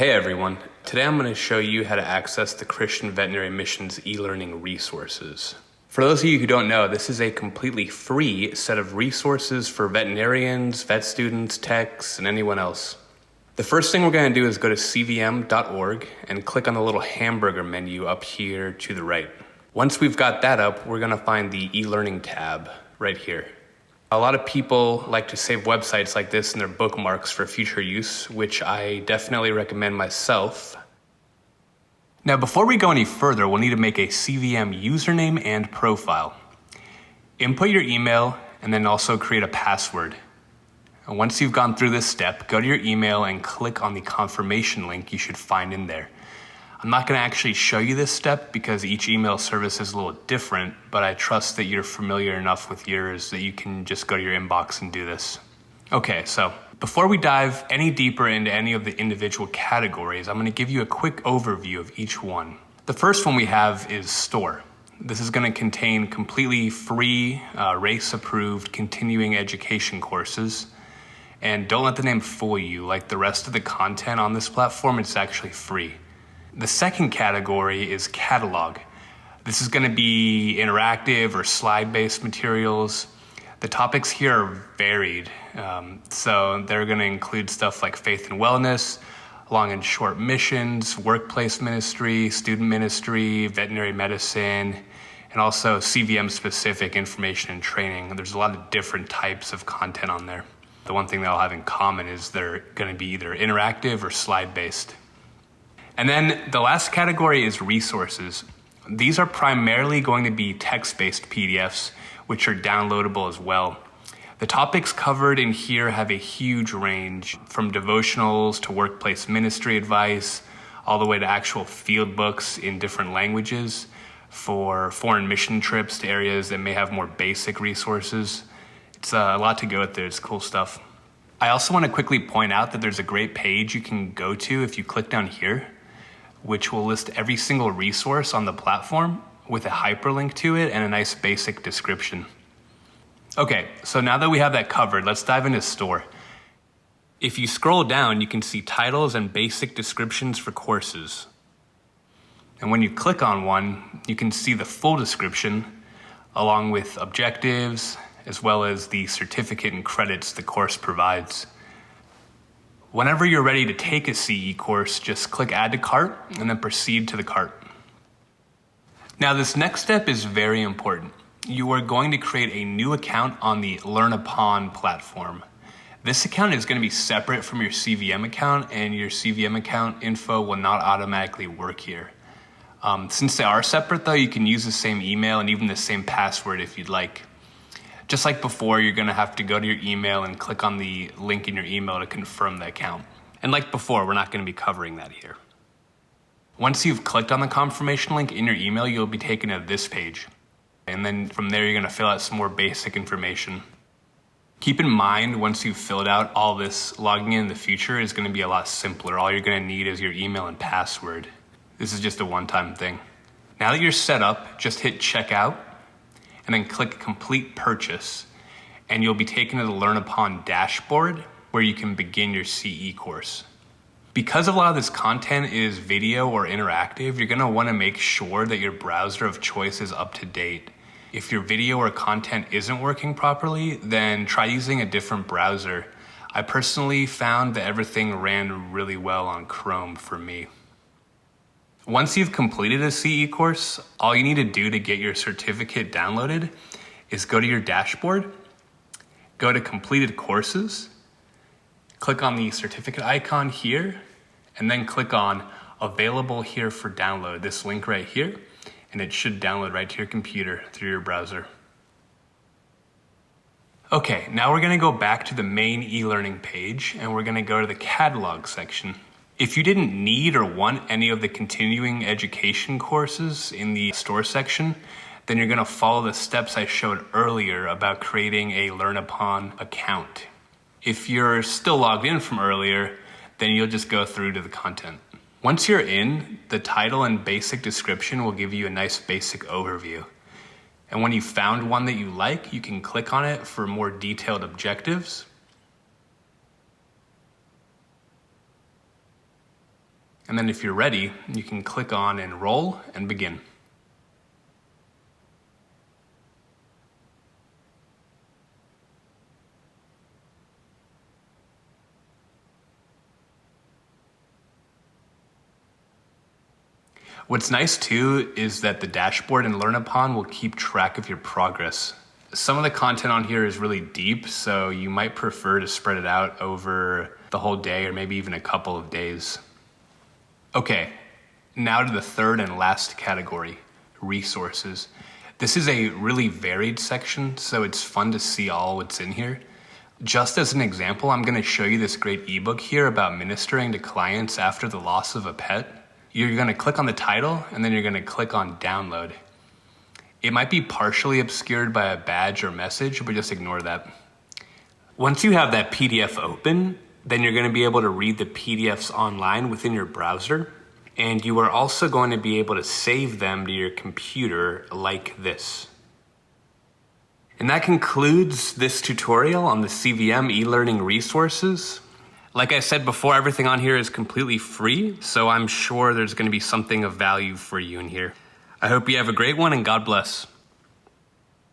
Hey everyone, today I'm going to show you how to access the Christian Veterinary Missions eLearning resources. For those of you who don't know, this is a completely free set of resources for veterinarians, vet students, techs, and anyone else. The first thing we're going to do is go to cvm.org and click on the little hamburger menu up here to the right. Once we've got that up, we're going to find the eLearning tab right here. A lot of people like to save websites like this in their bookmarks for future use, which I definitely recommend myself. Now, before we go any further, we'll need to make a CVM username and profile. Input your email and then also create a password. And once you've gone through this step, go to your email and click on the confirmation link you should find in there. I'm not going to actually show you this step because each email service is a little different, but I trust that you're familiar enough with yours that you can just go to your inbox and do this. Okay, so before we dive any deeper into any of the individual categories, I'm going to give you a quick overview of each one. The first one we have is Store. This is going to contain completely free, RACE-approved continuing education courses. And don't let the name fool you. Like the rest of the content on this platform, it's actually free. The second category is Catalog. This is going to be interactive or slide-based materials. The topics here are varied, so they're going to include stuff like faith and wellness, long and short missions, workplace ministry, student ministry, veterinary medicine, and also CVM-specific information and training. There's a lot of different types of content on there. The one thing they'll have in common is they're going to be either interactive or slide-based. And then the last category is resources. These are primarily going to be text-based PDFs, which are downloadable as well. The topics covered in here have a huge range, from devotionals to workplace ministry advice, all the way to actual field books in different languages for foreign mission trips to areas that may have more basic resources. It's a lot to go with there. It's cool stuff. I also want to quickly point out that there's a great page you can go to if you click down here, which will list every single resource on the platform with a hyperlink to it and a nice basic description. Okay, so now that we have that covered, let's dive into Store. If you scroll down, you can see titles and basic descriptions for courses. And when you click on one, you can see the full description along with objectives, as well as the certificate and credits the course provides. Whenever you're ready to take a CE course, just click Add to Cart and then proceed to the cart. Now, this next step is very important. You are going to create a new account on the Learn Upon platform. This account is going to be separate from your CVM account, and your CVM account info will not automatically work here. Since they are separate though, you can use the same email and even the same password if you'd like. Just like before, you're going to have to go to your email and click on the link in your email to confirm the account. And like before, we're not going to be covering that here. Once you've clicked on the confirmation link in your email, you'll be taken to this page. And then from there, you're going to fill out some more basic information. Keep in mind, once you've filled out all this, logging in the future is going to be a lot simpler. All you're going to need is your email and password. This is just a one-time thing. Now that you're set up, just hit Checkout, and then click Complete Purchase, and you'll be taken to the Learn Upon dashboard where you can begin your CE course. Because a lot of this content is video or interactive, you're going to want to make sure that your browser of choice is up to date. If your video or content isn't working properly, then try using a different browser. I personally found that everything ran really well on Chrome for me. Once you've completed a CE course, all you need to do to get your certificate downloaded is go to your dashboard, go to Completed Courses, click on the certificate icon here, and then click on Available here for download, this link right here, and it should download right to your computer through your browser. Okay, now we're going to go back to the main eLearning page, and we're going to go to the Catalog section. If you didn't need or want any of the continuing education courses in the Store section, then you're going to follow the steps I showed earlier about creating a Learn Upon account. If you're still logged in from earlier, then you'll just go through to the content. Once you're in, the title and basic description will give you a nice basic overview. And when you found one that you like, you can click on it for more detailed objectives. And then if you're ready, you can click on Enroll and begin. What's nice too is that the dashboard in Learn Upon will keep track of your progress. Some of the content on here is really deep, so you might prefer to spread it out over the whole day or maybe even a couple of days. Okay, now to the third and last category, resources. This is a really varied section, so it's fun to see all what's in here. Just as an example, I'm going to show you this great ebook here about ministering to clients after the loss of a pet. You're going to click on the title and then you're going to click on download. It might be partially obscured by a badge or message, but just ignore that. Once you have that PDF open, then you're going to be able to read the PDFs online within your browser. And you are also going to be able to save them to your computer like this. And that concludes this tutorial on the CVM e-learning resources. Like I said before, everything on here is completely free, so I'm sure there's going to be something of value for you in here. I hope you have a great one and God bless.